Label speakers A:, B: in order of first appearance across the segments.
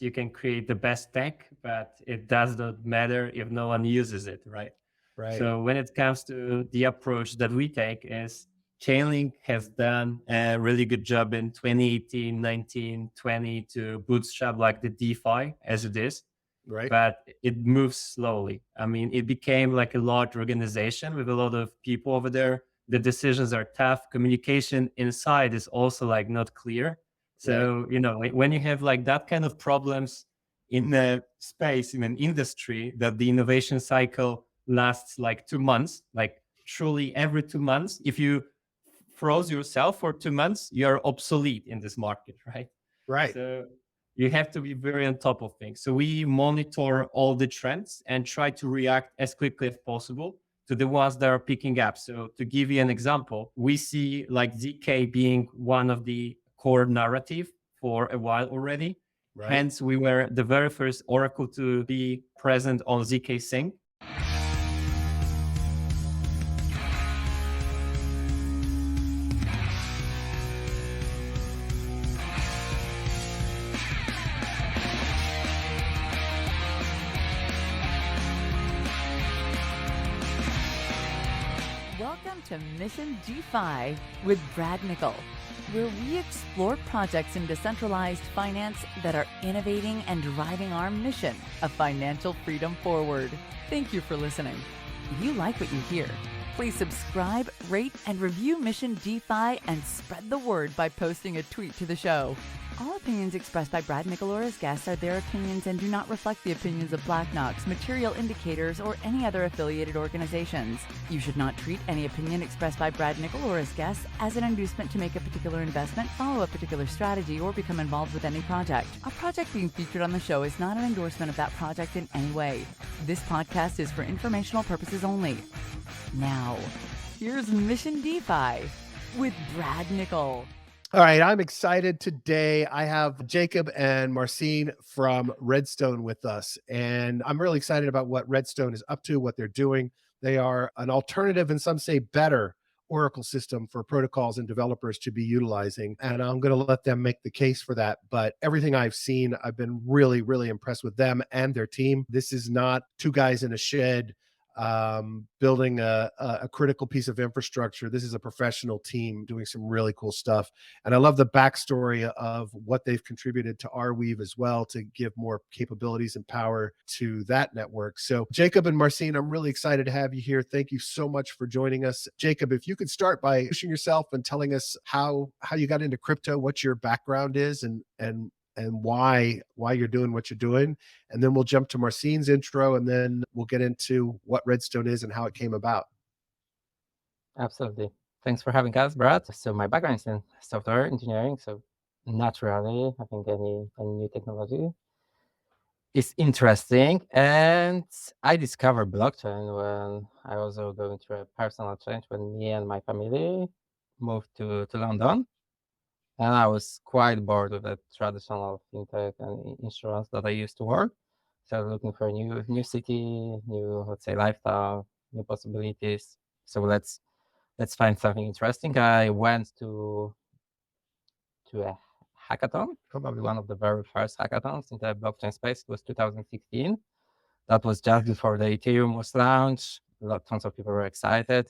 A: You can create the best tech, but it does not matter if no one uses it, right?
B: Right.
A: So when it comes to the approach that we take is ChainLink has done a really good job in 2018, 19, 20 to bootstrap like the DeFi as it is,
B: Right.
A: but it moves slowly. I mean, it became like a large organization with a lot of people over there. The decisions are tough. Communication inside is also like not clear. So, when you have like that kind of problems in a space, in an industry that the innovation cycle lasts like 2 months, like truly every 2 months, if you froze yourself for 2 months, you're obsolete in this market, right?
B: Right.
A: So you have to be very on top of things. So we monitor all the trends and try to react as quickly as possible to the ones that are picking up. So to give you an example, we see like ZK being one of the core narrative for a while already.
B: Right.
A: Hence, we were the very first Oracle to be present on ZK Sync.
C: Welcome to Mission DeFi with Brad Nickel, where we explore projects in decentralized finance that are innovating and driving our mission of financial freedom forward. Thank you for listening. If you like what you hear, please subscribe, rate, and review Mission DeFi and spread the word by posting a tweet to the show. All opinions expressed by Brad Nickel or his guests are their opinions and do not reflect the opinions of Black Knox, Material Indicators, or any other affiliated organizations. You should not treat any opinion expressed by Brad Nickel or his guests as an inducement to make a particular investment, follow a particular strategy, or become involved with any project. A project being featured on the show is not an endorsement of that project in any way. This podcast is for informational purposes only. Now, here's Mission DeFi with Brad Nickel.
B: All right, I'm excited today. I have Jacob and Marcin from RedStone with us, and I'm really excited about what RedStone is up to, what they're doing. They are an alternative, and some say better, Oracle system for protocols and developers to be utilizing, and I'm going to let them make the case for that. But everything I've seen, I've been really, really impressed with them and their team. This is not two guys in a shed building a critical piece of infrastructure. This is a professional team doing some really cool stuff. And I love the backstory of what they've contributed to Arweave as well to give more capabilities and power to that network. So Jacob and Marcin, I'm really excited to have you here. Thank you so much for joining us. Jacob, if you could start by introducing yourself and telling us how you got into crypto, what your background is, and why you're doing what you're doing. And then we'll jump to Marcin's intro, and then we'll get into what RedStone is and how it came about.
D: Absolutely. Thanks for having us, Brad. So my background is in software engineering. So naturally, I think any new technology is interesting. And I discovered blockchain when I was going through a personal change when me and my family moved to London. And I was quite bored with the traditional fintech and insurance that I used to work. So I was looking for a new city, new, let's say, lifestyle, new possibilities. So let's find something interesting. I went to a hackathon, probably one of the very first hackathons in the blockchain space. It was 2016. That was just before the Ethereum was launched. Tons of people were excited.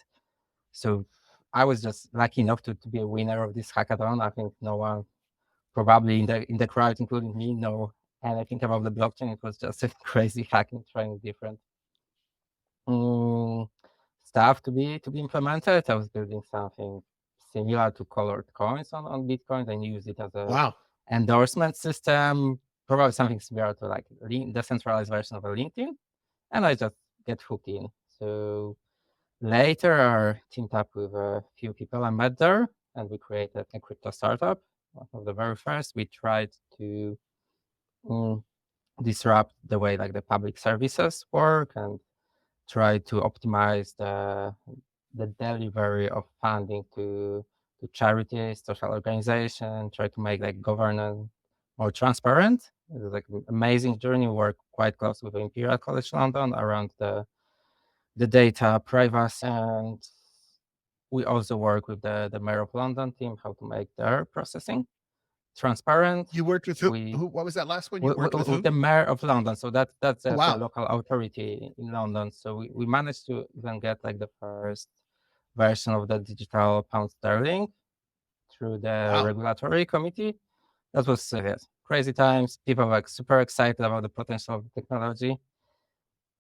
D: So I was just lucky enough to be a winner of this hackathon. I think no one, probably in the crowd, including me, know anything about the blockchain. It was just a crazy hacking, trying different stuff to be implemented. I was building something similar to colored coins on Bitcoin and use it as a endorsement system, probably something similar to like decentralized version of a LinkedIn. And I just get hooked in. So later, I teamed up with a few people I met there, and we created a crypto startup. One of the very first. We tried to disrupt the way like the public services work and try to optimize the delivery of funding to charities, social organizations, try to make like governance more transparent. It was like an amazing journey. We work quite close with Imperial College London around the data privacy, and we also work with the Mayor of London team how to make their processing transparent.
B: You worked with who?
D: We-
B: What was that last one? You worked with who?
D: the mayor of London. So that's
B: Oh,
D: the
B: wow.
D: local authority in London. So we managed to even get like the first version of the digital pound sterling through the
B: Wow.
D: regulatory committee. That was crazy times. People were like super excited about the potential of the technology.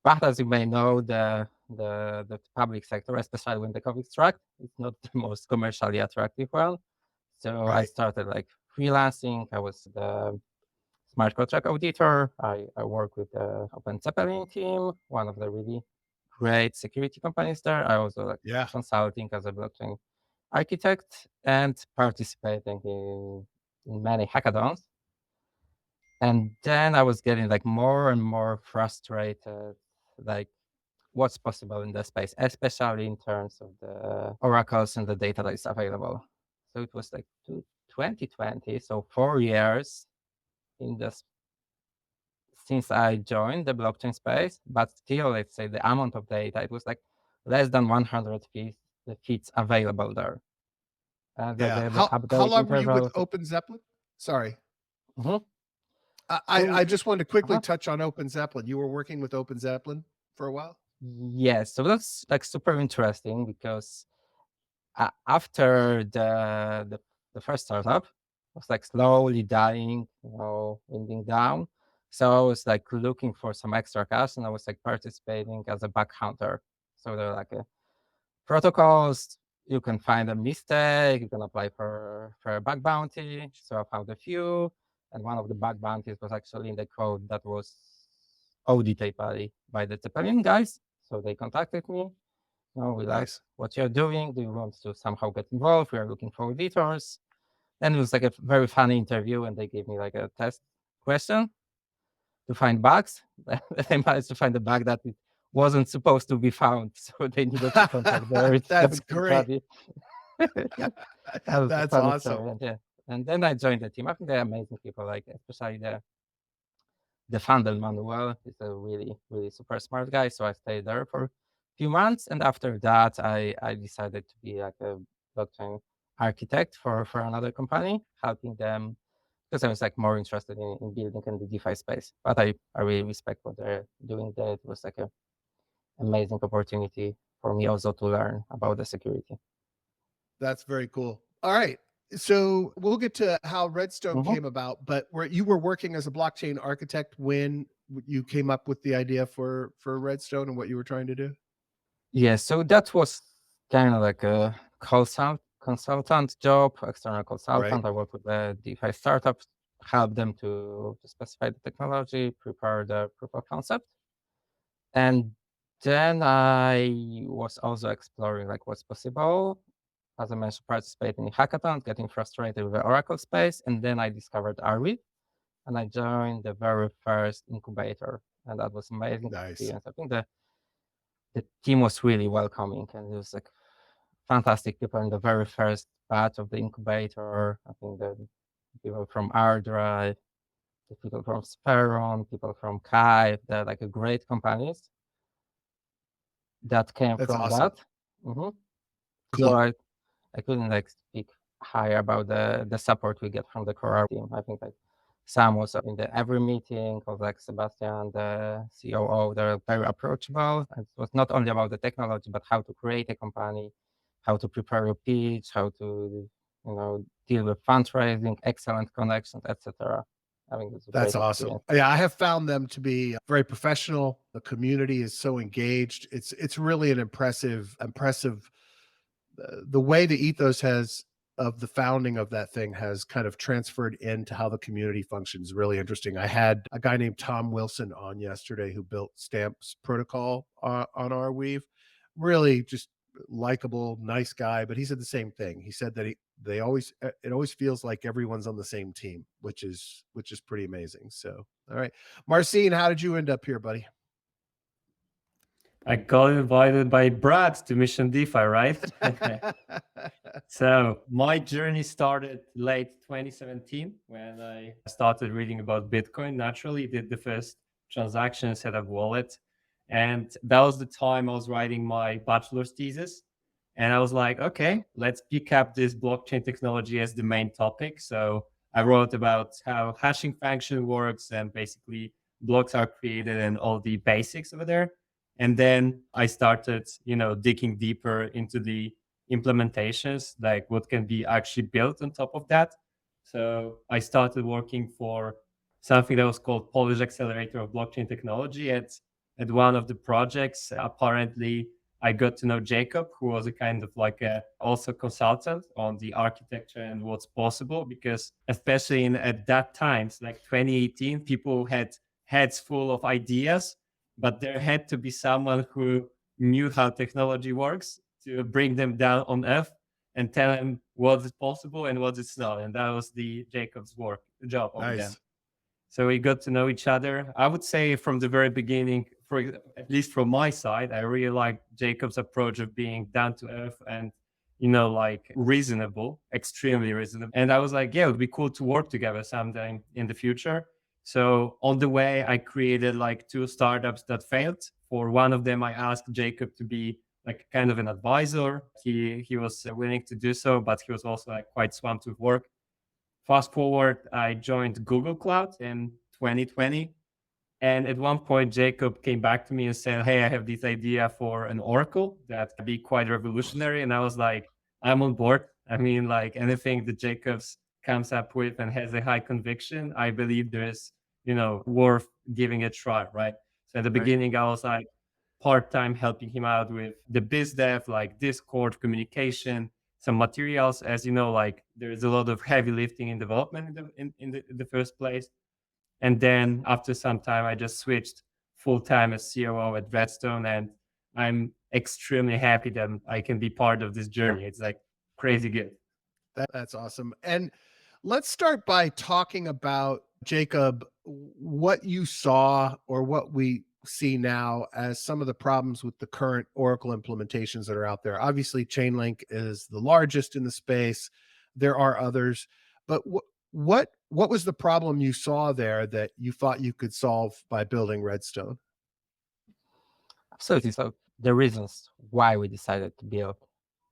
D: But as you may know, the public sector, especially when the COVID struck, it's not the most commercially attractive one. So I
B: Right.
D: started like freelancing. I was the smart contract auditor. I work with the Open Zeppelin team, one of the really great security companies there. I also like
B: Yeah.
D: consulting as a blockchain architect and participating in many hackathons. And then I was getting like more and more frustrated, like what's possible in the space, especially in terms of the oracles and the data that is available. So it was like 2020, so 4 years in this since I joined the blockchain space, but still, let's say the amount of data, it was like less than 100 feeds available there.
B: Yeah.
D: The
B: How
D: update
B: long were you with
D: interval.
B: Open Zeppelin? Sorry.
D: Mhm.
B: I just wanted to quickly
D: Uh-huh.
B: touch on Open Zeppelin. You were working with Open Zeppelin for a while?
D: Yes, so that's like super interesting because after the first startup was like slowly dying, winding down. So I was like looking for some extra cash, and I was like participating as a bug hunter. So there are like protocols. You can find a mistake. You can apply for a bug bounty. So I found a few, and one of the bug bounties was actually in the code that was audited by the Zeppelin guys. So they contacted me. We like
B: Nice.
D: what you're doing. Do you want to somehow get involved? We are looking for auditors. And it was like a very funny interview, and they gave me like a test question to find bugs. They managed to find a bug that it wasn't supposed to be found, so they needed to contact the
B: That's
D: third
B: great.
D: party. That was a
B: That's
D: funny
B: awesome.
D: story, and then I joined the team. I think they're amazing people, like especially the founder Manuel is a really, really super smart guy. So I stayed there for a few months, and after that, I decided to be like a blockchain architect for another company, helping them because I was like more interested in building in the DeFi space. But I really respect what they're doing there. It was like a amazing opportunity for me also to learn about the security.
B: That's very cool. All right. So we'll get to how RedStone came about, but you were working as a blockchain architect when you came up with the idea for RedStone and what you were trying to do?
D: Yeah, so that was kind of like a consultant job, external consultant.
B: Right.
D: I work with the DeFi startups, help them to specify the technology, prepare the proof of concept. And then I was also exploring like what's possible. As I mentioned, participating in hackathons, getting frustrated with the Oracle space. And then I discovered Arweave, and I joined the very first incubator. And that was amazing
B: Nice.
D: experience. I think the team was really welcoming, and it was like fantastic people in the very first batch of the incubator. I think the people from Ardrive, the people from Speron, people from Kai, they're like a great companies that came
B: That's
D: from
B: awesome.
D: that. So
B: Cool.
D: I couldn't like speak higher about the support we get from the core team. I think like Sam was in every meeting of like Sebastian, the COO. They're very approachable. And it was not only about the technology, but how to create a company, how to prepare a pitch, how to deal with fundraising, excellent connections, etc. I think it's a
B: That's
D: great
B: awesome.
D: experience.
B: Yeah, I have found them to be very professional. The community is so engaged. It's really an impressive the way the ethos has of the founding of that thing has kind of transferred into how the community functions. Really interesting. I had a guy named Tom Wilson on yesterday who built Stamps protocol on Arweave. Really just likable, nice guy, but he said the same thing. He said that it always feels like everyone's on the same team, which is pretty amazing. So, all right, Marcin, how did you end up here, buddy?
A: I got invited by Brad to Mission DeFi, right? So my journey started late 2017 when I started reading about Bitcoin. Naturally, did the first transaction, set up wallet. And that was the time I was writing my bachelor's thesis. And I was like, okay, let's pick up this blockchain technology as the main topic. So I wrote about how hashing function works and basically blocks are created and all the basics over there. And then I started, digging deeper into the implementations, like what can be actually built on top of that. So I started working for something that was called Polish Accelerator of Blockchain Technology at one of the projects. Apparently, I got to know Jacob, who was a kind of like a also consultant on the architecture and what's possible. Because especially at that times, like 2018, people had heads full of ideas, but there had to be someone who knew how technology works to bring them down on earth and tell them what is possible and what is not. And that was the Jacob's job of them.
B: Nice.
A: So we got to know each other. I would say from the very beginning, at least from my side, I really liked Jacob's approach of being down to earth and, like reasonable, extremely reasonable. And I was like, yeah, it would be cool to work together sometime in the future. So on the way, I created like 2 startups that failed. For one of them, I asked Jacob to be like kind of an advisor. He was willing to do so, but he was also like quite swamped with work. Fast forward, I joined Google Cloud in 2020. And at one point, Jacob came back to me and said, hey, I have this idea for an Oracle that could be quite revolutionary. And I was like, I'm on board. I mean, like anything that Jacobs comes up with and has a high conviction, I believe there is, worth giving it a try, right? So at the beginning, I was like part-time helping him out with the biz dev, like Discord, communication, some materials. As you know, like there is a lot of heavy lifting in development in the first place. And then after some time, I just switched full-time as COO at RedStone. And I'm extremely happy that I can be part of this journey. It's like crazy good.
B: That's awesome. And let's start by talking about, Jacob, what you saw or what we see now as some of the problems with the current Oracle implementations that are out there. Obviously, ChainLink is the largest in the space. There are others, but what was the problem you saw there that you thought you could solve by building RedStone?
D: Absolutely. So the reasons why we decided to build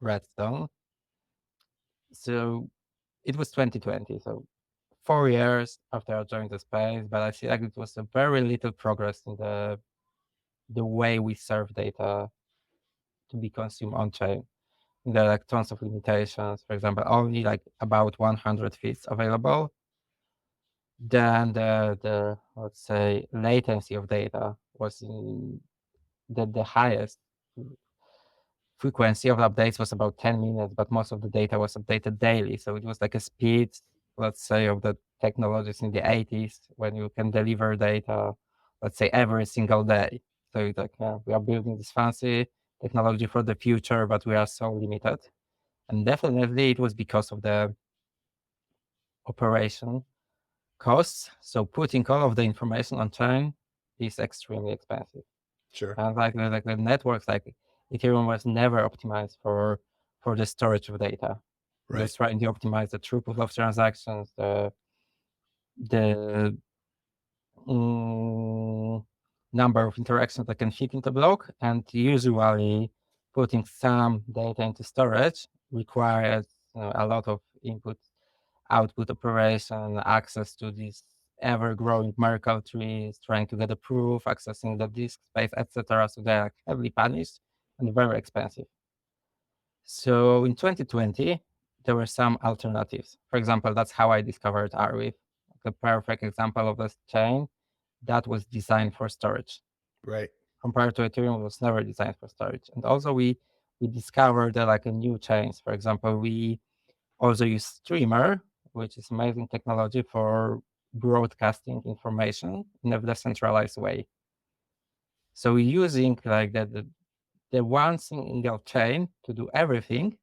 D: RedStone. So it was 2020. So 4 years after I joined the space, but I feel like it was a very little progress in the way we serve data to be consumed on chain. There are like tons of limitations. For example, only like about 100 feeds available. Then the let's say latency of data was in the highest frequency of updates was about 10 minutes, but most of the data was updated daily. So it was like a speed, let's say, of the technologies in the 80s when you can deliver data, let's say, every single day. So it's like, yeah, we are building this fancy technology for the future, but we are so limited. And definitely it was because of the operation costs. So putting all of the information on chain is extremely expensive.
B: Sure.
D: And like the networks, like Ethereum was never optimized for the storage of data.
B: Right.
D: Just trying to optimize the throughput of transactions, the number of interactions that can fit into block, and usually putting some data into storage requires a lot of input output operation, access to these ever-growing Merkle trees, trying to get a proof, accessing the disk space, etc. So they are heavily punished and very expensive. So in 2020, there were some alternatives. For example, that's how I discovered Arweave, a perfect example of this chain that was designed for storage.
B: Right.
D: Compared to Ethereum, it was never designed for storage. And also we discovered like a new chains. For example, we also use Streamer, which is amazing technology for broadcasting information in a decentralized way. So using like the one single chain to do everything,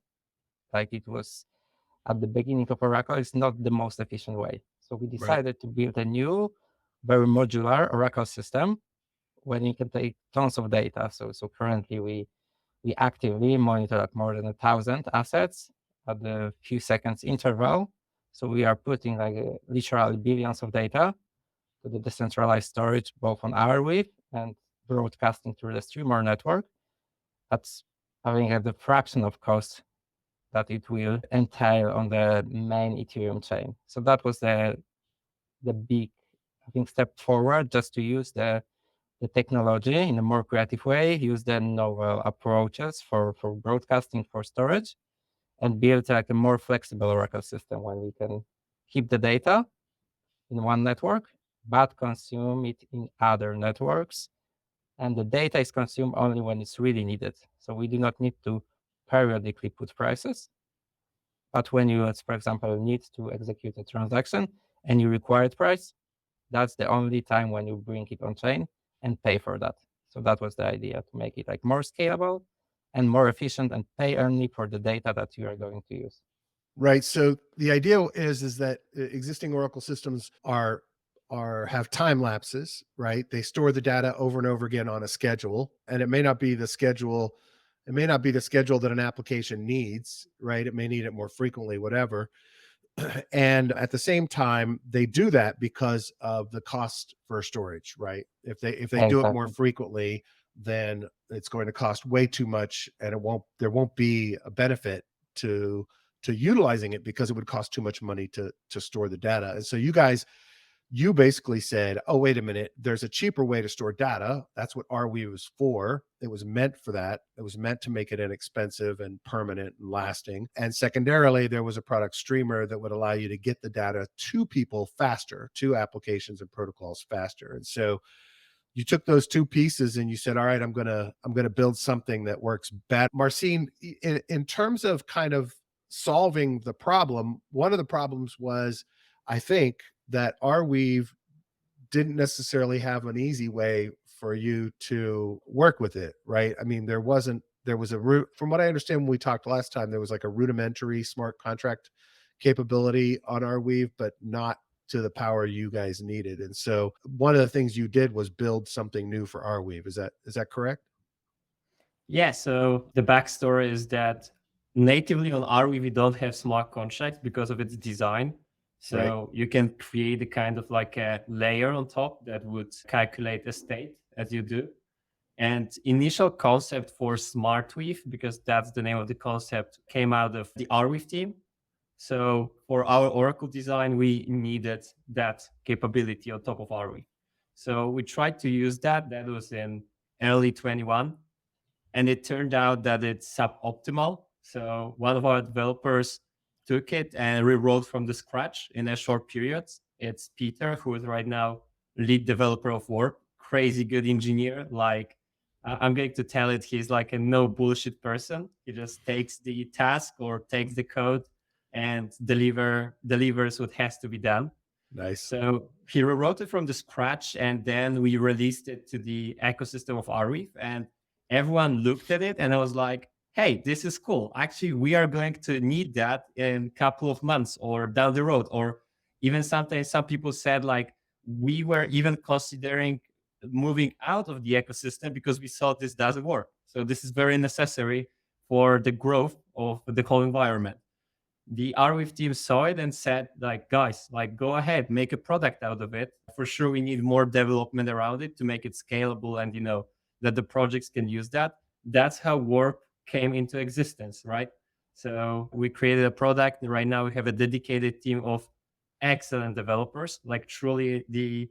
D: like it was at the beginning of Oracle, is not the most efficient way. So we decided to build a new, very modular Oracle system where you can take tons of data. So currently we actively monitor like more than 1,000 assets at the few seconds interval. So we are putting like literally billions of data to the decentralized storage, both on Arweave and broadcasting through the Streamer network. That's having at the fraction of cost that it will entail on the main Ethereum chain. So that was the big, I think, step forward, just to use the technology in a more creative way, use the novel approaches for broadcasting, for storage, and build like a more flexible Oracle system when we can keep the data in one network, but consume it in other networks. And the data is consumed only when it's really needed. So we do not need to periodically put prices. But when you, for example, need to execute a transaction and you require price, that's the only time when you bring it on chain and pay for that. So that was the idea, to make it like more scalable and more efficient, and pay only for the data that you are going to use.
B: Right. So the idea is that existing Oracle systems have time lapses, right? They store the data over and over again on a schedule, and it may not be the schedule. It may not be the schedule that an application needs, right? It may need it more frequently, whatever. And at the same time, they do that because of the cost for storage, right? If they do it more
D: Exactly.
B: frequently, then it's going to cost way too much, and there won't be a benefit to utilizing it, because it would cost too much money to store the data. And so you basically said, oh, wait a minute, there's a cheaper way to store data. That's what Arweave was for. It was meant for that. It was meant to make it inexpensive and permanent and lasting. And secondarily, there was a product streamer that would allow you to get the data to people faster, to applications and protocols faster. And so you took those two pieces and you said, all right, I'm gonna build something that works better. Marcin, in terms of kind of solving the problem, one of the problems was, I think, that Arweave didn't necessarily have an easy way for you to work with it, right? I mean, there was a root, from what I understand when we talked last time, there was like a rudimentary smart contract capability on Arweave, but not to the power you guys needed. And so one of the things you did was build something new for Arweave. Is that correct?
A: Yeah, so the backstory is that natively on Arweave, we don't have smart contracts because of its design. So
B: Right.
A: you can create a kind of like a layer on top that would calculate a state as you do. And initial concept for SmartWeave, because that's the name of the concept, came out of the Arweave team. So for our Oracle design, we needed that capability on top of Arweave. So we tried to use that. That was in early 21. And it turned out that it's suboptimal. So one of our developers took it and rewrote from the scratch in a short period. It's Peter, who is right now lead developer of Warp, crazy good engineer. Like I'm going to tell it, he's like a no bullshit person. He just takes the task or takes the code and delivers what has to be done.
B: Nice.
A: So he rewrote it from the scratch, and then we released it to the ecosystem of Arweave, and everyone looked at it and I was like, hey, this is cool. Actually, we are going to need that in a couple of months or down the road. Or even sometimes some people said like, we were even considering moving out of the ecosystem because we saw this doesn't work. So this is very necessary for the growth of the whole environment. The Arweave team saw it and said, like, guys, like, go ahead, make a product out of it. For sure, we need more development around it to make it scalable and, that the projects can use that. That's how Warp came into existence, right? So we created a product. Right now we have a dedicated team of excellent developers. Like truly the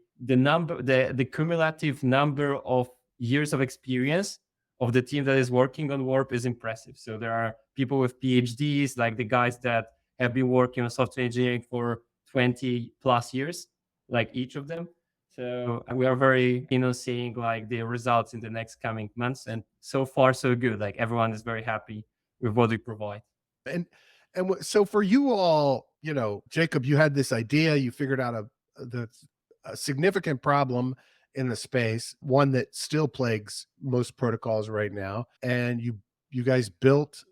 A: cumulative number of years of experience of the team that is working on Warp is impressive. So there are people with PhDs, like the guys that have been working on software engineering for 20 plus years, like each of them. So we are very keen on seeing like the results in the next coming months. And so far, so good. Like everyone is very happy with what we provide.
B: And so for you all, Jacob, you had this idea, you figured out a significant problem in the space, one that still plagues most protocols right now, and you guys built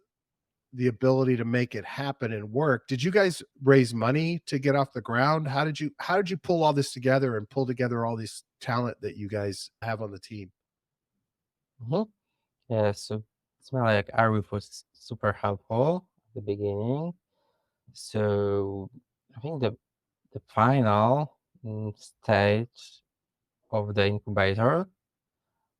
B: the ability to make it happen and work. Did you guys raise money to get off the ground? How did you pull all this together and pull together all this talent that you guys have on the team?
D: Mm-hmm. Yeah, so it's more like Arweave was super helpful at the beginning. So I think the final stage of the incubator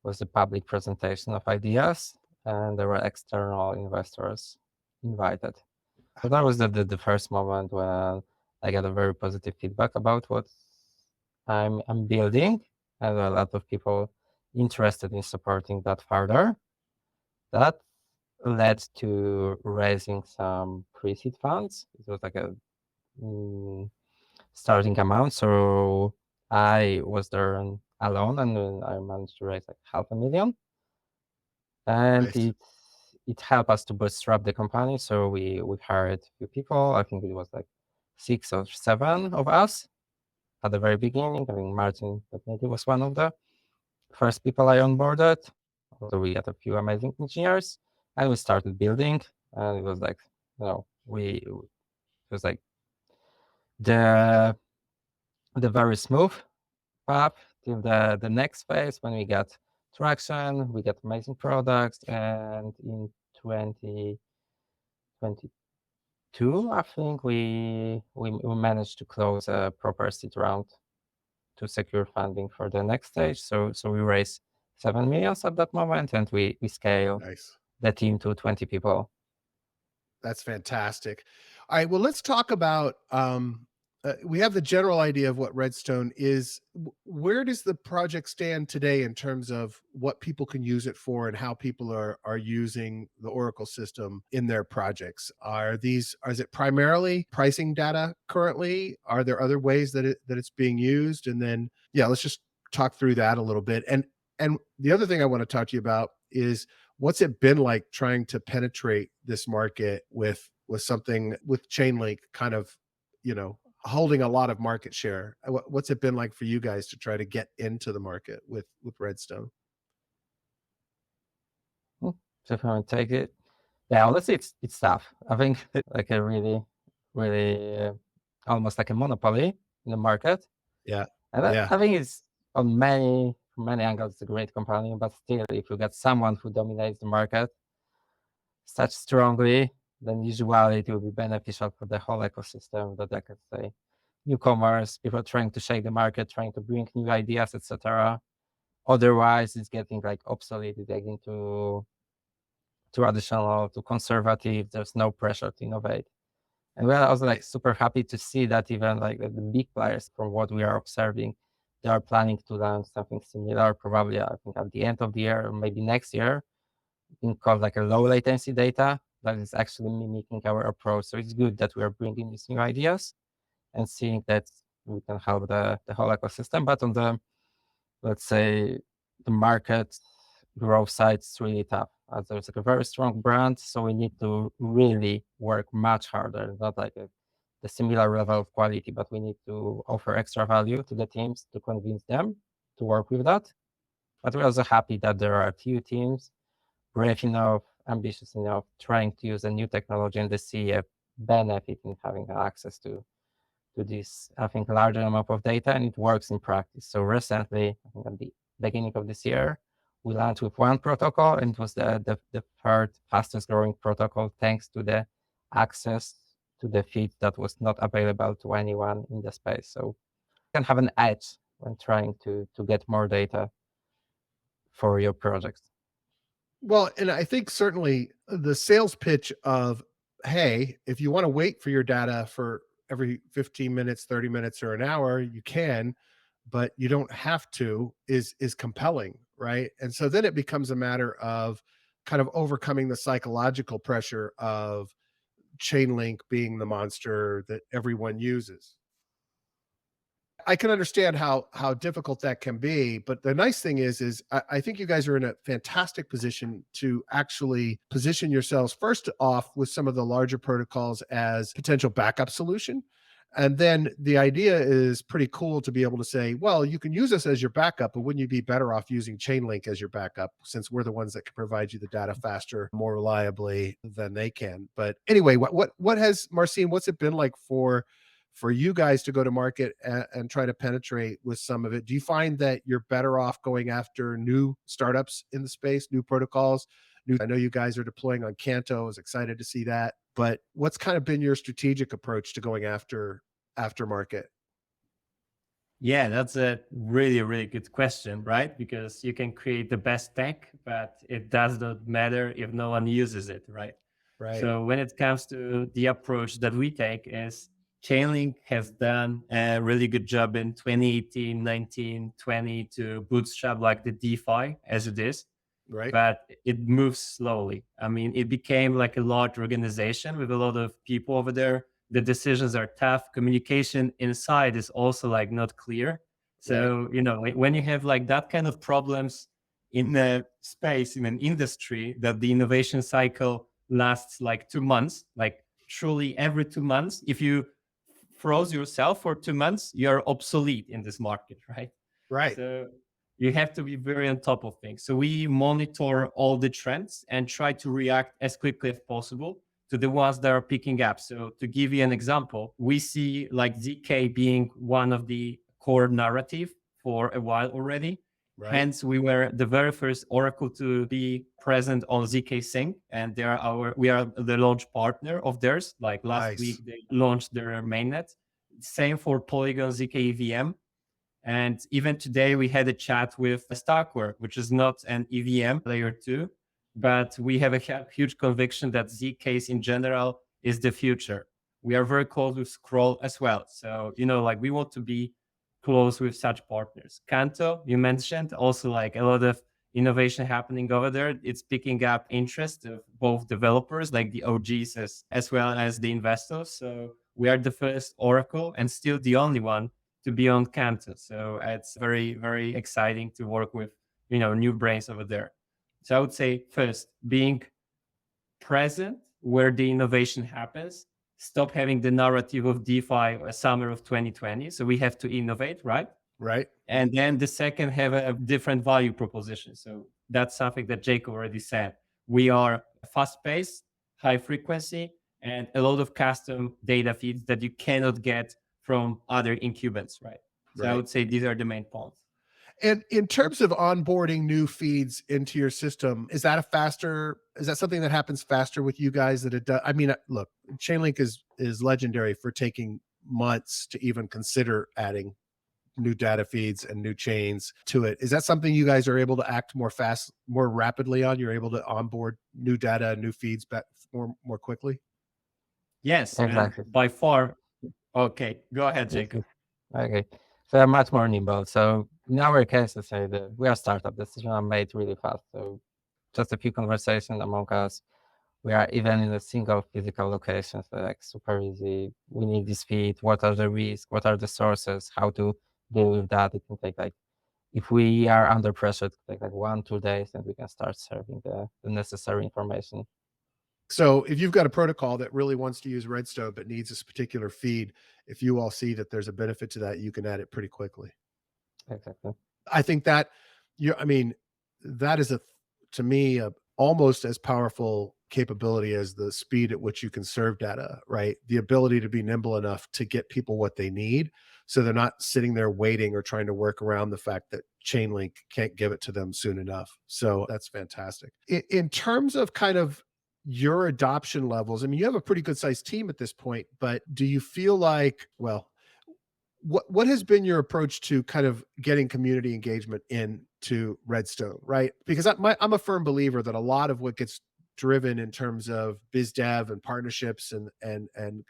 D: was the public presentation of ideas, and there were external investors invited. So that was the first moment when I got a very positive feedback about what I'm building, and a lot of people interested in supporting that further. That led to raising some pre-seed funds. It was like a starting amount, so I was there alone, and then I managed to raise like $500,000, and
B: Nice.
D: it helped us to bootstrap the company. So we hired a few people. I think it was like 6 or 7 of us at the very beginning. I think Martin definitely was one of the first people I onboarded. So we had a few amazing engineers, and we started building. And it was like, it was like the very smooth path till the next phase when we got traction, we got amazing products, and in 2022, I think we managed to close a proper seed round to secure funding for the next stage. So we raised $7 million at that moment, and we scaled
B: Nice.
D: the team to 20 people.
B: That's fantastic. All right. Well, let's talk about, we have the general idea of what RedStone is. Where does the project stand today in terms of what people can use it for and how people are using the Oracle system in their projects? Is it primarily pricing data currently? Are there other ways that it's being used? And then, yeah, let's just talk through that a little bit. And the other thing I want to talk to you about is, what's it been like trying to penetrate this market with something with ChainLink kind of, holding a lot of market share? What's it been like for you guys to try to get into the market with RedStone?
D: So if I want to take it, yeah, honestly, it's tough. I think like a really, really almost like a monopoly in the market.
B: Yeah.
D: And I think it's from many angles, it's a great company, but still, if you get someone who dominates the market such strongly, then usually it will be beneficial for the whole ecosystem, that I could say newcomers, people trying to shake the market, trying to bring new ideas, etc. Otherwise, it's getting like obsolete, it's getting too traditional, too conservative. There's no pressure to innovate. And we're also like super happy to see that even like the big players, from what we are observing, they are planning to launch something similar, probably I think at the end of the year or maybe next year, in called like a low latency data that is actually mimicking our approach. So it's good that we are bringing these new ideas and seeing that we can help the whole ecosystem. But on the, let's say, the market growth side, it's really tough. There's like a very strong brand, so we need to really work much harder, not like the similar level of quality, but we need to offer extra value to the teams to convince them to work with that. But we're also happy that there are a few teams brave enough, ambitious enough, trying to use a new technology, and they see a benefit in having access to this, I think, larger amount of data, and it works in practice. So recently, I think at the beginning of this year, we launched with one protocol, and it was the third fastest growing protocol, thanks to the access to the feed that was not available to anyone in the space. So you can have an edge when trying to get more data for your projects.
B: Well, and I think certainly the sales pitch of, hey, if you want to wait for your data for every 15 minutes, 30 minutes, or an hour, you can, but you don't have to, is compelling, right? And so then it becomes a matter of kind of overcoming the psychological pressure of ChainLink being the monster that everyone uses. I can understand how difficult that can be, but the nice thing is I think you guys are in a fantastic position to actually position yourselves first off with some of the larger protocols as potential backup solution. And then the idea is pretty cool to be able to say, well, you can use us as your backup, but wouldn't you be better off using ChainLink as your backup, since we're the ones that can provide you the data faster, more reliably than they can? But anyway, what has, Marcin, what's it been like for you guys to go to market and try to penetrate with some of it? Do you find that you're better off going after new startups in the space, new protocols? I know you guys are deploying on Canto. I was excited to see that. But what's kind of been your strategic approach to going after market?
A: Yeah, that's a really, really good question, right? Because you can create the best tech, but it does not matter if no one uses it, right?
B: Right.
A: So when it comes to the approach that we take is ChainLink has done a really good job in 2018, 19, 20 to bootstrap like the DeFi as it is,
B: Right.
A: but it moves slowly. I mean, it became like a large organization with a lot of people over there. The decisions are tough. Communication inside is also like not clear. So, when you have like that kind of problems in a space, in an industry that the innovation cycle lasts like 2 months, like truly every 2 months, if you froze yourself for 2 months, you're obsolete in this market, right?
B: Right.
A: So you have to be very on top of things. So we monitor all the trends and try to react as quickly as possible to the ones that are picking up. So to give you an example, we see like ZK being one of the core narrative for a while already.
B: Right.
A: Hence, we were the very first Oracle to be present on ZK Sync, and we are the launch partner of theirs. Like last
B: Nice.
A: week, they launched their mainnet. Same for Polygon ZK EVM. And even today, we had a chat with Starkware, which is not an EVM layer 2, but we have a huge conviction that ZKs in general is the future. We are very close with Scroll as well. So, like we want to be close with such partners. Kanto, you mentioned, also like a lot of innovation happening over there. It's picking up interest of both developers, like the OGs, as well as the investors. So we are the first Oracle and still the only one to be on Kanto. So it's very, very exciting to work with, new brains over there. So I would say first, being present where the innovation happens, stop having the narrative of DeFi summer of 2020. So we have to innovate, right?
B: Right.
A: And then the second, have a different value proposition. So that's something that Jacob already said. We are fast-paced, high frequency, and a lot of custom data feeds that you cannot get from other incumbents, right? So I would say these are the main points.
B: And in terms of onboarding new feeds into your system, is that something that happens faster with you guys that it does? I mean, look, ChainLink is legendary for taking months to even consider adding new data feeds and new chains to it. Is that something you guys are able to act more rapidly on? You're able to onboard new data, new feeds back more quickly?
A: Yes,
D: Exactly.
A: by far. Okay, go ahead, Jacob.
D: Okay. So I'm much more nimble. So in our case, let's say that we are startup, decisions are made really fast. So just a few conversations among us. We are even in a single physical location, so like super easy. We need this feed. What are the risks? What are the sources? How to deal with that? It can take like, if we are under pressure, it can take like 1-2 days, and we can start serving the necessary information.
B: So if you've got a protocol that really wants to use RedStone but needs this particular feed, if you all see that there's a benefit to that, you can add it pretty quickly.
D: Exactly.
B: I think that that is to me, almost as powerful capability as the speed at which you can serve data, right? The ability to be nimble enough to get people what they need, so they're not sitting there waiting or trying to work around the fact that ChainLink can't give it to them soon enough. So that's fantastic. In terms of kind of your adoption levels, I mean, you have a pretty good sized team at this point, but do you feel like, well, what has been your approach to kind of getting community engagement into RedStone, right? Because I'm a firm believer that a lot of what gets driven in terms of biz dev and partnerships and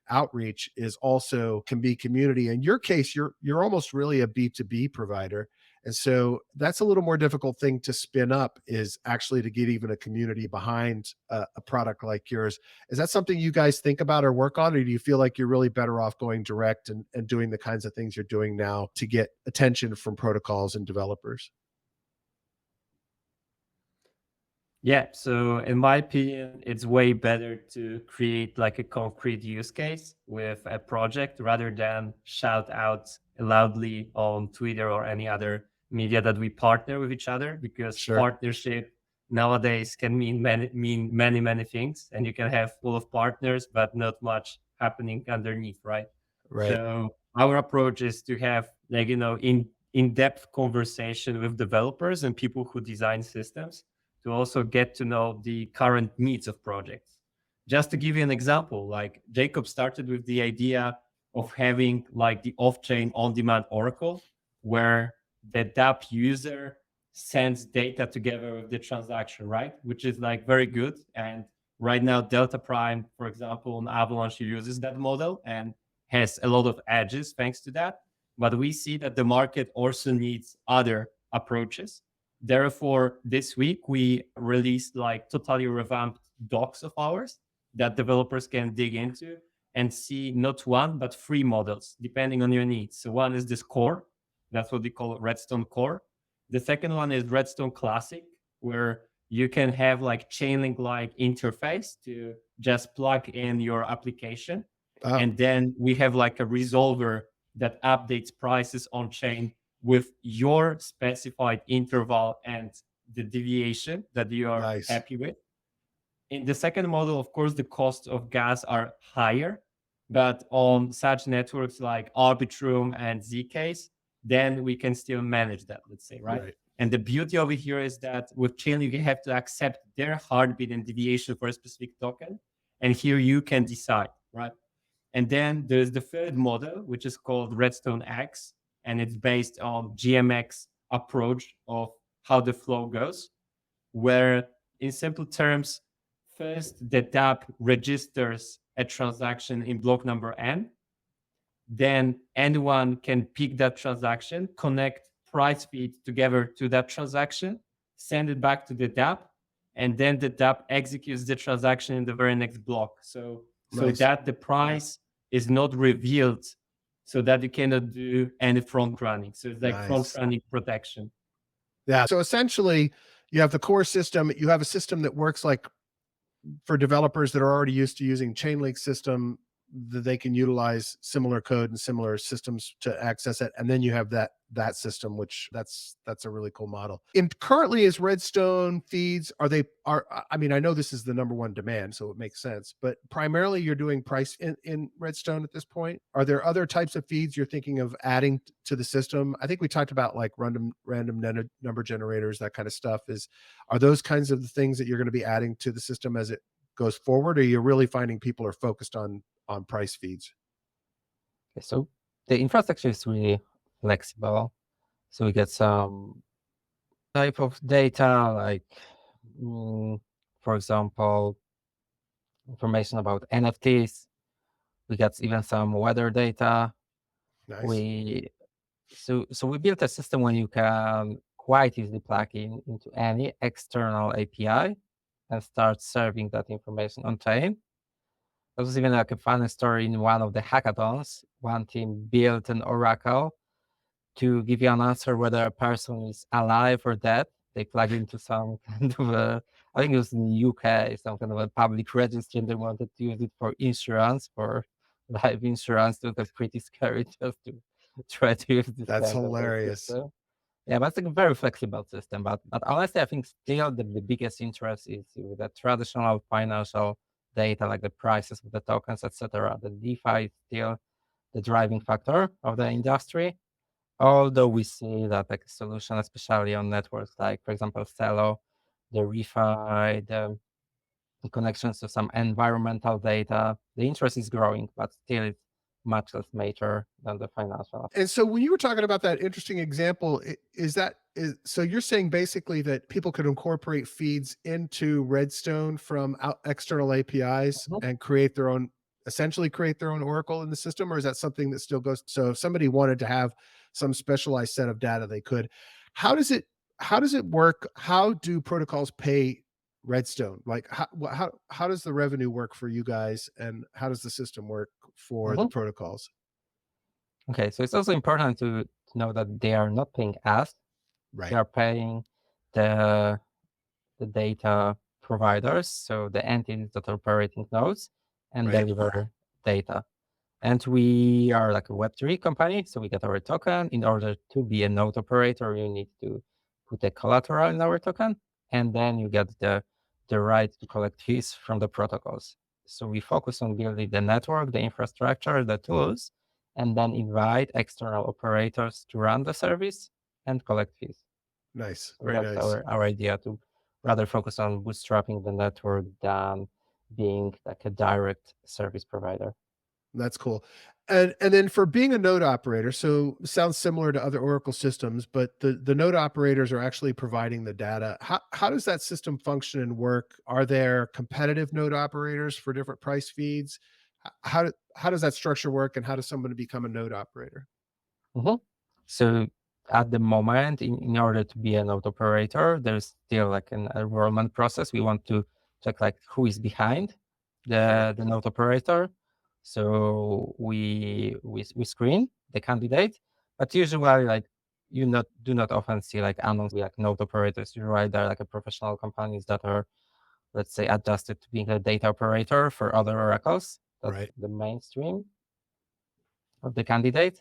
B: outreach can be community. In your case, you're almost really a B2B provider. And so that's a little more difficult thing to spin up, is actually to get even a community behind a product like yours. Is that something you guys think about or work on? Or do you feel like you're really better off going direct and doing the kinds of things you're doing now to get attention from protocols and developers?
A: Yeah, so in my opinion, it's way better to create like a concrete use case with a project rather than shout out loudly on Twitter or any other media that we partner with each other, because partnership nowadays can mean many things, and you can have full of partners but not much happening underneath, right? So our approach is to have like, in-depth conversation with developers and people who design systems, to also get to know the current needs of projects. Just to give you an example, like Jacob started with the idea of having like the off-chain on-demand Oracle, where the dApp user sends data together with the transaction, right? Which is like very good. And Right now, Delta Prime, for example, on Avalanche uses that model and has a lot of edges thanks to that. But we see that the market also needs other approaches. Therefore, this week we released like totally revamped docs of ours that developers can dig into and see not one, but 3 models, depending on your needs. So one is this core. That's what we call RedStone core. The second one is RedStone Classic, where you can have like ChainLink-like interface to just plug in your application.
B: Oh,
A: And then we have like a resolver that updates prices on chain with your specified interval and the deviation that you are
B: nice.
A: happy with. In the second model, of course, the costs of gas are higher, but on such networks like Arbitrum and Zcase, then we can still manage that, let's say, right?
B: Right.
A: And the beauty of it here is that with Chainlink, you have to accept their heartbeat and deviation for a specific token. And here you can decide, right? And then there's the third model, which is called RedStone X, and it's based on GMX approach of how the flow goes, where in simple terms, first the dApp registers a transaction in block number N, then anyone can pick that transaction, connect price feed together to that transaction, send it back to the dApp, and then the dApp executes the transaction in the very next block. So
B: Nice.
A: that the price is not revealed, so that you cannot do any front running. So it's like
B: Nice.
A: front running protection.
B: Yeah. So essentially, you have the core system. You have a system that works like for developers that are already used to using Chainlink system, that they can utilize similar code and similar systems to access it. And then you have that system, which that's a really cool model. And currently, as RedStone feeds, I mean, I know this is the number one demand, so it makes sense, but primarily you're doing price in RedStone at this point. Are there other types of feeds you're thinking of adding to the system? I think we talked about like random number generators, that kind of stuff. Are those kinds of the things that you're going to be adding to the system as it goes forward, or you're really finding people are focused on price feeds?
D: Okay, so the infrastructure is really flexible. So we get some type of data, like, for example, information about NFTs. We get even some weather data.
B: Nice.
D: So we built a system where you can quite easily plug into any external API and start serving that information on chain. There was even like a funny story in one of the hackathons. One team built an oracle to give you an answer whether a person is alive or dead. They plugged into some kind of I think it was in the UK, some kind of a public registry, and they wanted to use it for insurance, for life insurance. It was pretty scary just to try to use this.
B: That's
D: kind of
B: hilarious.
D: system. Yeah, but it's a very flexible system. But honestly, I think still the biggest interest is with the traditional financial data, like the prices of the tokens, etc. The DeFi is still the driving factor of the industry. Although we see that like a solution, especially on networks like, for example, Celo, the ReFi, the connections to some environmental data, the interest is growing, but still it's much less major than the financial.
B: And so when you were talking about that interesting example, so you're saying basically that people could incorporate feeds into RedStone from external APIs and essentially create their own oracle in the system, or is that something that still goes? So if somebody wanted to have some specialized set of data, they could. How does it work? How do protocols pay RedStone? Like how does the revenue work for you guys, and how does the system work for the protocols?
D: Okay, so it's also important to know that they are not paying us.
B: Right.
D: They are paying the data providers, so the entities that are operating nodes and deliver data. And we are like a Web3 company, so we get our token. In order to be a node operator, you need to put a collateral in our token, and then you get the right to collect fees from the protocols. So we focus on building the network, the infrastructure, the tools, and then invite external operators to run the service and collect fees.
B: Nice.
D: So
B: Very
D: that's
B: nice.
D: our idea, to rather focus on bootstrapping the network than being like a direct service provider.
B: That's cool. And then for being a node operator, so sounds similar to other Oracle systems, but the node operators are actually providing the data. How does that system function and work? Are there competitive node operators for different price feeds? How does that structure work, and how does someone become a node operator?
D: Mhm. So at the moment, in order to be a node operator, there's still like an enrollment process. We want to check like who is behind the node operator. So we screen the candidate, but usually like do not often see like announced like node operators. Usually they're like a professional companies that are, let's say, adjusted to being a data operator for other oracles. That's
B: Right.
D: the mainstream of the candidate.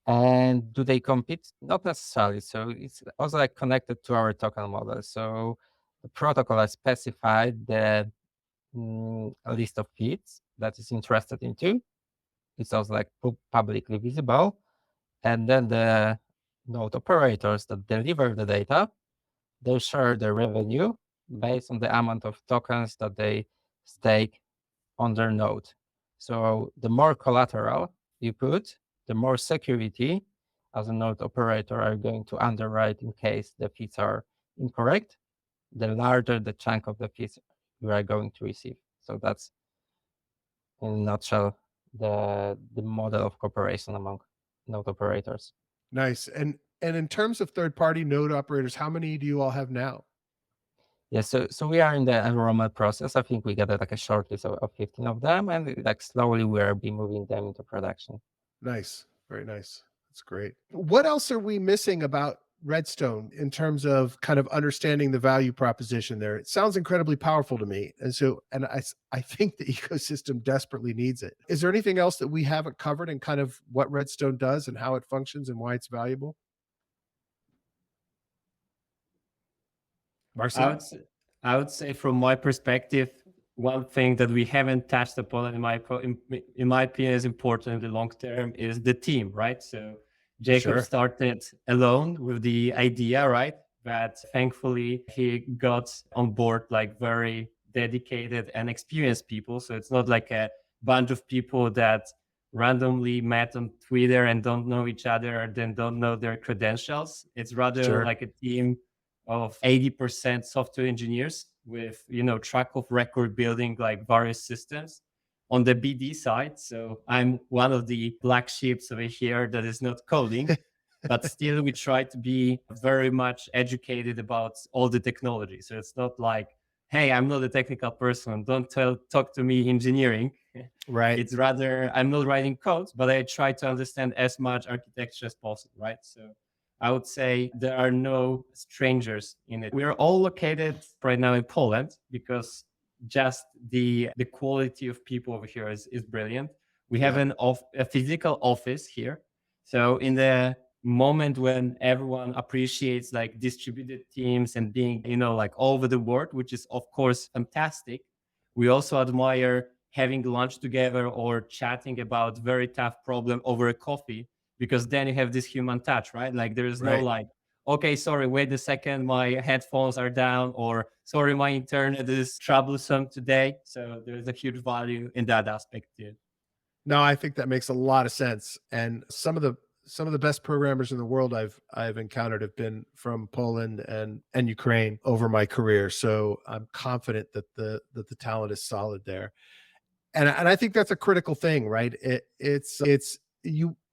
D: And do they compete? Not necessarily. So it's also like connected to our token model. So the protocol has specified the a list of feeds that is interested into. It's also like publicly visible. And then the node operators that deliver the data, they share the revenue based on the amount of tokens that they stake on their node. So the more collateral you put, the more security as a node operator are going to underwrite in case the fees are incorrect, the larger the chunk of the fees you are going to receive. So that's, in a nutshell, the model of cooperation among node operators.
B: Nice. And in terms of third-party node operators, how many do you all have now?
D: Yeah, so we are in the enrollment process. I think we got like a short list of 15 of them, and like slowly we are be moving them into production.
B: Nice. Very nice. That's great. What else are we missing about Redstone in terms of kind of understanding the value proposition there? It sounds incredibly powerful to me. And I think the ecosystem desperately needs it. Is there anything else that we haven't covered in kind of what Redstone does and how it functions and why it's valuable?
A: I
B: Marcin?
A: would say, I would say from my perspective, one thing that we haven't touched upon in my opinion is important in the long term is the team, right? So Jacob
B: Sure.
A: started alone with the idea, right? But thankfully he got on board like very dedicated and experienced people. So it's not like a bunch of people that randomly met on Twitter and don't know each other or then don't know their credentials. It's rather
B: Sure.
A: like a team of 80% software engineers with track of record building like various systems on the BD side. So I'm one of the black sheeps over here that is not coding, but still we try to be very much educated about all the technology. So it's not like, hey, I'm not a technical person, don't talk to me engineering.
B: Right.
A: It's rather I'm not writing code, but I try to understand as much architecture as possible, right? So I would say there are no strangers in it. We are all located right now in Poland because just the quality of people over here is brilliant. We have
B: Yeah.
A: a physical office here. So in the moment when everyone appreciates like distributed teams and being, like all over the world, which is of course fantastic, we also admire having lunch together or chatting about very tough problem over a coffee, because then you have this human touch, right? Like there is no
B: Right.
A: like, okay, sorry, wait a second, my headphones are down, or sorry, my internet is troublesome today. So there's a huge value in that aspect too.
B: No, I think that makes a lot of sense. And some of the best programmers in the world I've encountered have been from Poland and Ukraine over my career. So I'm confident that the talent is solid there. And I think that's a critical thing, right? It's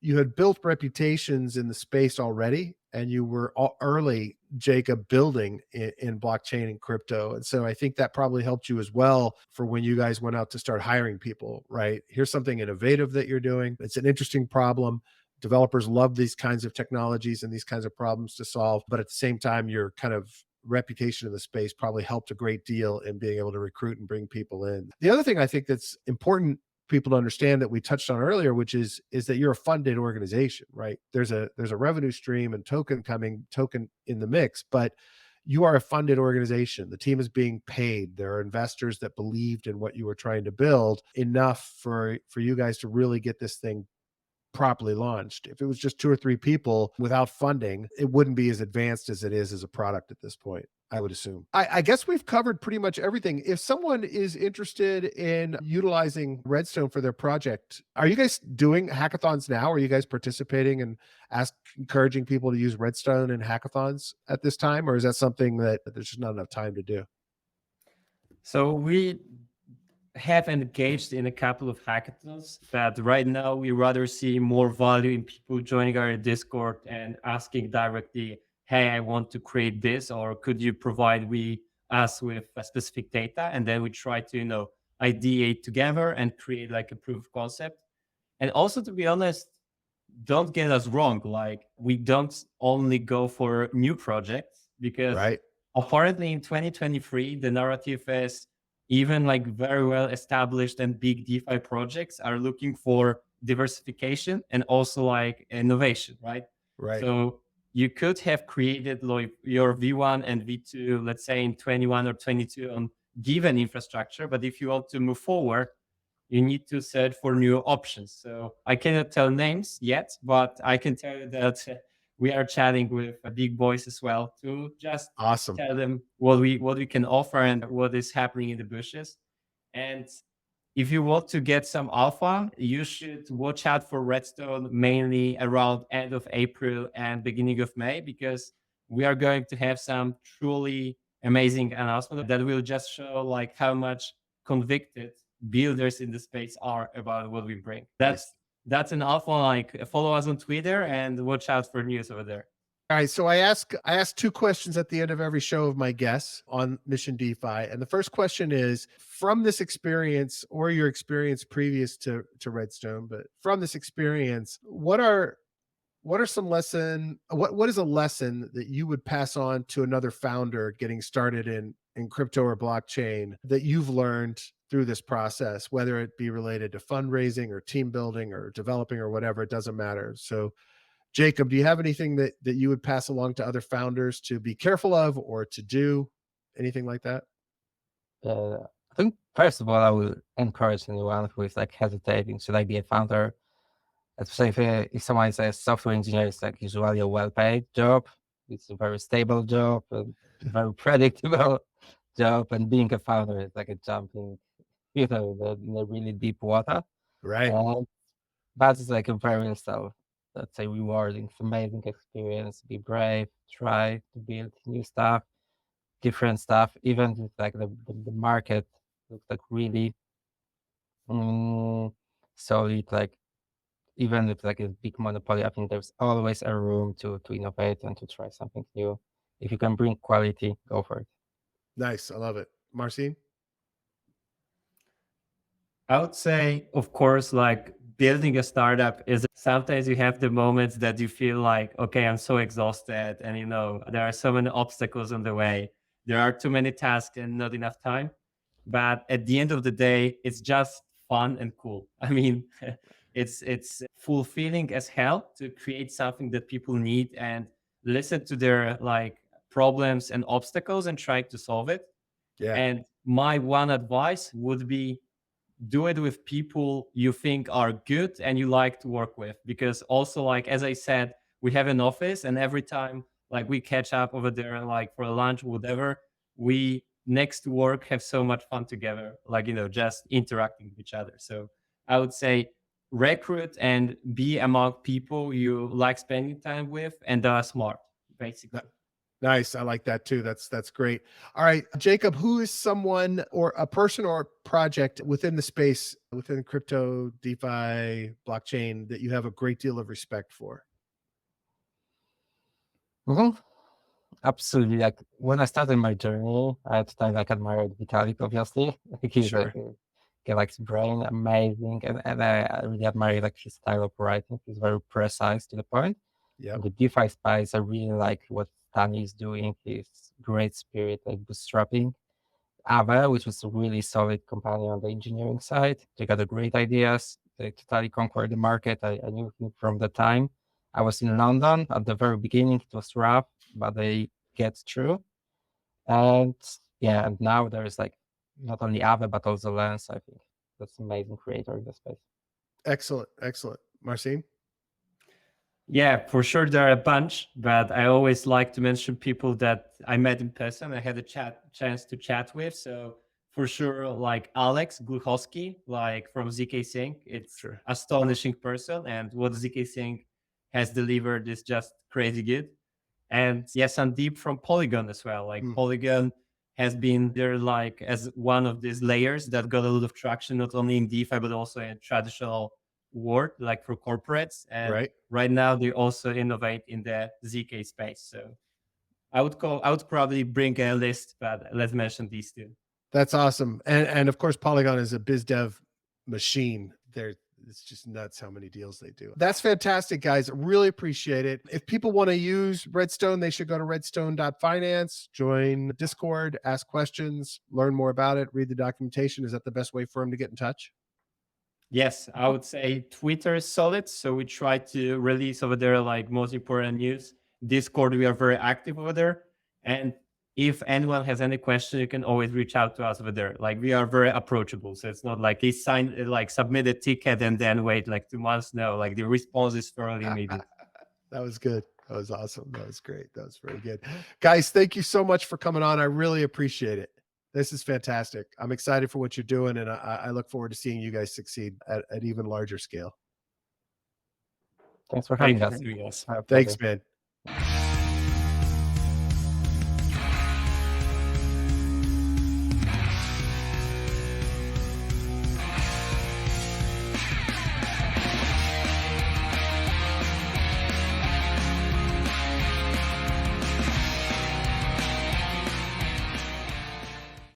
B: you had built reputations in the space already, and you were early, Jacob, building in blockchain and crypto. And so I think that probably helped you as well for when you guys went out to start hiring people, right? Here's something innovative that you're doing. It's an interesting problem. Developers love these kinds of technologies and these kinds of problems to solve. But at the same time, your kind of reputation in the space probably helped a great deal in being able to recruit and bring people in. The other thing I think that's important people to understand that we touched on earlier, which is that you're a funded organization, right? There's a revenue stream and token in the mix, but you are a funded organization. The team is being paid. There are investors that believed in what you were trying to build enough for you guys to really get this thing properly launched. If it was just 2 or 3 people without funding, it wouldn't be as advanced as it is as a product at this point. I would assume. I guess we've covered pretty much everything. If someone is interested in utilizing Redstone for their project, are you guys doing hackathons now? Are you guys participating and encouraging people to use Redstone in hackathons at this time? Or is that something that there's just not enough time to do?
A: So we have engaged in a couple of hackathons, but right now we rather see more value in people joining our Discord and asking directly, hey, I want to create this, or could you provide us with a specific data? And then we try to, ideate together and create like a proof of concept. And also, to be honest, don't get us wrong, like we don't only go for new projects, because
B: Right.
A: apparently in 2023, the narrative is even like very well established and big DeFi projects are looking for diversification and also like innovation, right?
B: Right.
A: So you could have created like your V1 and V2, let's say in 21 or 22 on given infrastructure. But if you want to move forward, you need to search for new options. So I cannot tell names yet, but I can tell you that we are chatting with big boys as well to just
B: Awesome.
A: tell them what we can offer and what is happening in the bushes. And if you want to get some alpha, you should watch out for RedStone mainly around end of April and beginning of May, because we are going to have some truly amazing announcement that will just show like how much convicted builders in the space are about what we bring. That's an alpha. Like follow us on Twitter and watch out for news over there.
B: All right, so I ask 2 questions at the end of every show of my guests on Mission DeFi, and the first question is, from this experience or your experience previous to Redstone, but from this experience, what are some what is a lesson that you would pass on to another founder getting started in crypto or blockchain that you've learned through this process, whether it be related to fundraising or team building or developing or whatever, it doesn't matter. So Jacob, do you have anything that you would pass along to other founders to be careful of or to do? Anything like that?
D: I think first of all, I will encourage anyone who is like hesitating, should I be a founder? Especially if someone is a software engineer, it's like usually a well-paid job. It's a very stable job, and very predictable job. And being a founder is like a jumping, in a really deep water.
B: Right.
D: But it's like a very let's say rewarding, amazing experience. Be brave, try to build new stuff, different stuff. Even if like the market looks like really solid, like even if like a big monopoly, I think there's always a room to innovate and to try something new. If you can bring quality, go for it.
B: Nice. I love it. Marcin?
A: I would say, of course, like building a startup is sometimes you have the moments that you feel like, okay, I'm so exhausted and, there are so many obstacles on the way. There are too many tasks and not enough time. But at the end of the day, it's just fun and cool. I mean, it's fulfilling as hell to create something that people need and listen to their like problems and obstacles and try to solve it.
B: Yeah.
A: And my one advice would be, do it with people you think are good and you like to work with, because also, like as I said, we have an office, and every time like we catch up over there like for lunch, whatever, we next to work have so much fun together, like just interacting with each other. So I would say recruit and be among people you like spending time with and are smart, basically.
B: Nice. I like that too. That's great. All right, Jacob, who is someone or a person or project within the space, within crypto, DeFi, blockchain, that you have a great deal of respect for?
D: Absolutely. Like when I started my journey, at the time like admired Vitalik, obviously. He's
B: Sure.
D: like his brain amazing, and I really admire like his style of writing. He's very precise to the point.
B: Yeah.
D: The DeFi space, I really like what Tani is doing. His great spirit, like bootstrapping. Ava, which was a really solid company on the engineering side. They got the great ideas. They totally conquered the market. I knew him from the time I was in London at the very beginning. It was rough, but they get through. And yeah, and now there's like not only Ava, but also Lens. I think that's an amazing creator in the space.
B: Excellent. Excellent. Marcin?
A: Yeah, for sure there are a bunch, but I always like to mention people that I met in person. I had a chance to chat with. So for sure, like Alex Gluchowski, like from ZK Sync, it's
B: Sure.
A: astonishing person, and what ZK Sync has delivered is just crazy good. And yes, Sandeep from Polygon as well. Like Polygon has been there like as one of these layers that got a lot of traction, not only in DeFi, but also in traditional world, like for corporates. And right now they also innovate in the ZK space. So I would probably bring a list, but let's mention these two.
B: That's awesome. And of course, Polygon is a biz dev machine. It's just nuts how many deals they do. That's fantastic, guys. Really appreciate it. If people want to use RedStone, they should go to redstone.finance, join Discord, ask questions, learn more about it, read the documentation. Is that the best way for them to get in touch?
A: Yes, I would say Twitter is solid. So we try to release over there like most important news. Discord, we are very active over there. And if anyone has any question, you can always reach out to us over there. Like we are very approachable. So it's not like they submit a ticket and then wait like 2 months. No, like the response is fairly immediate.
B: That was good. That was awesome. That was great. That was very good. Guys, thank you so much for coming on. I really appreciate it. This is fantastic. I'm excited for what you're doing, and I look forward to seeing you guys succeed at even larger scale.
D: Thanks for having us.
B: Thanks, man.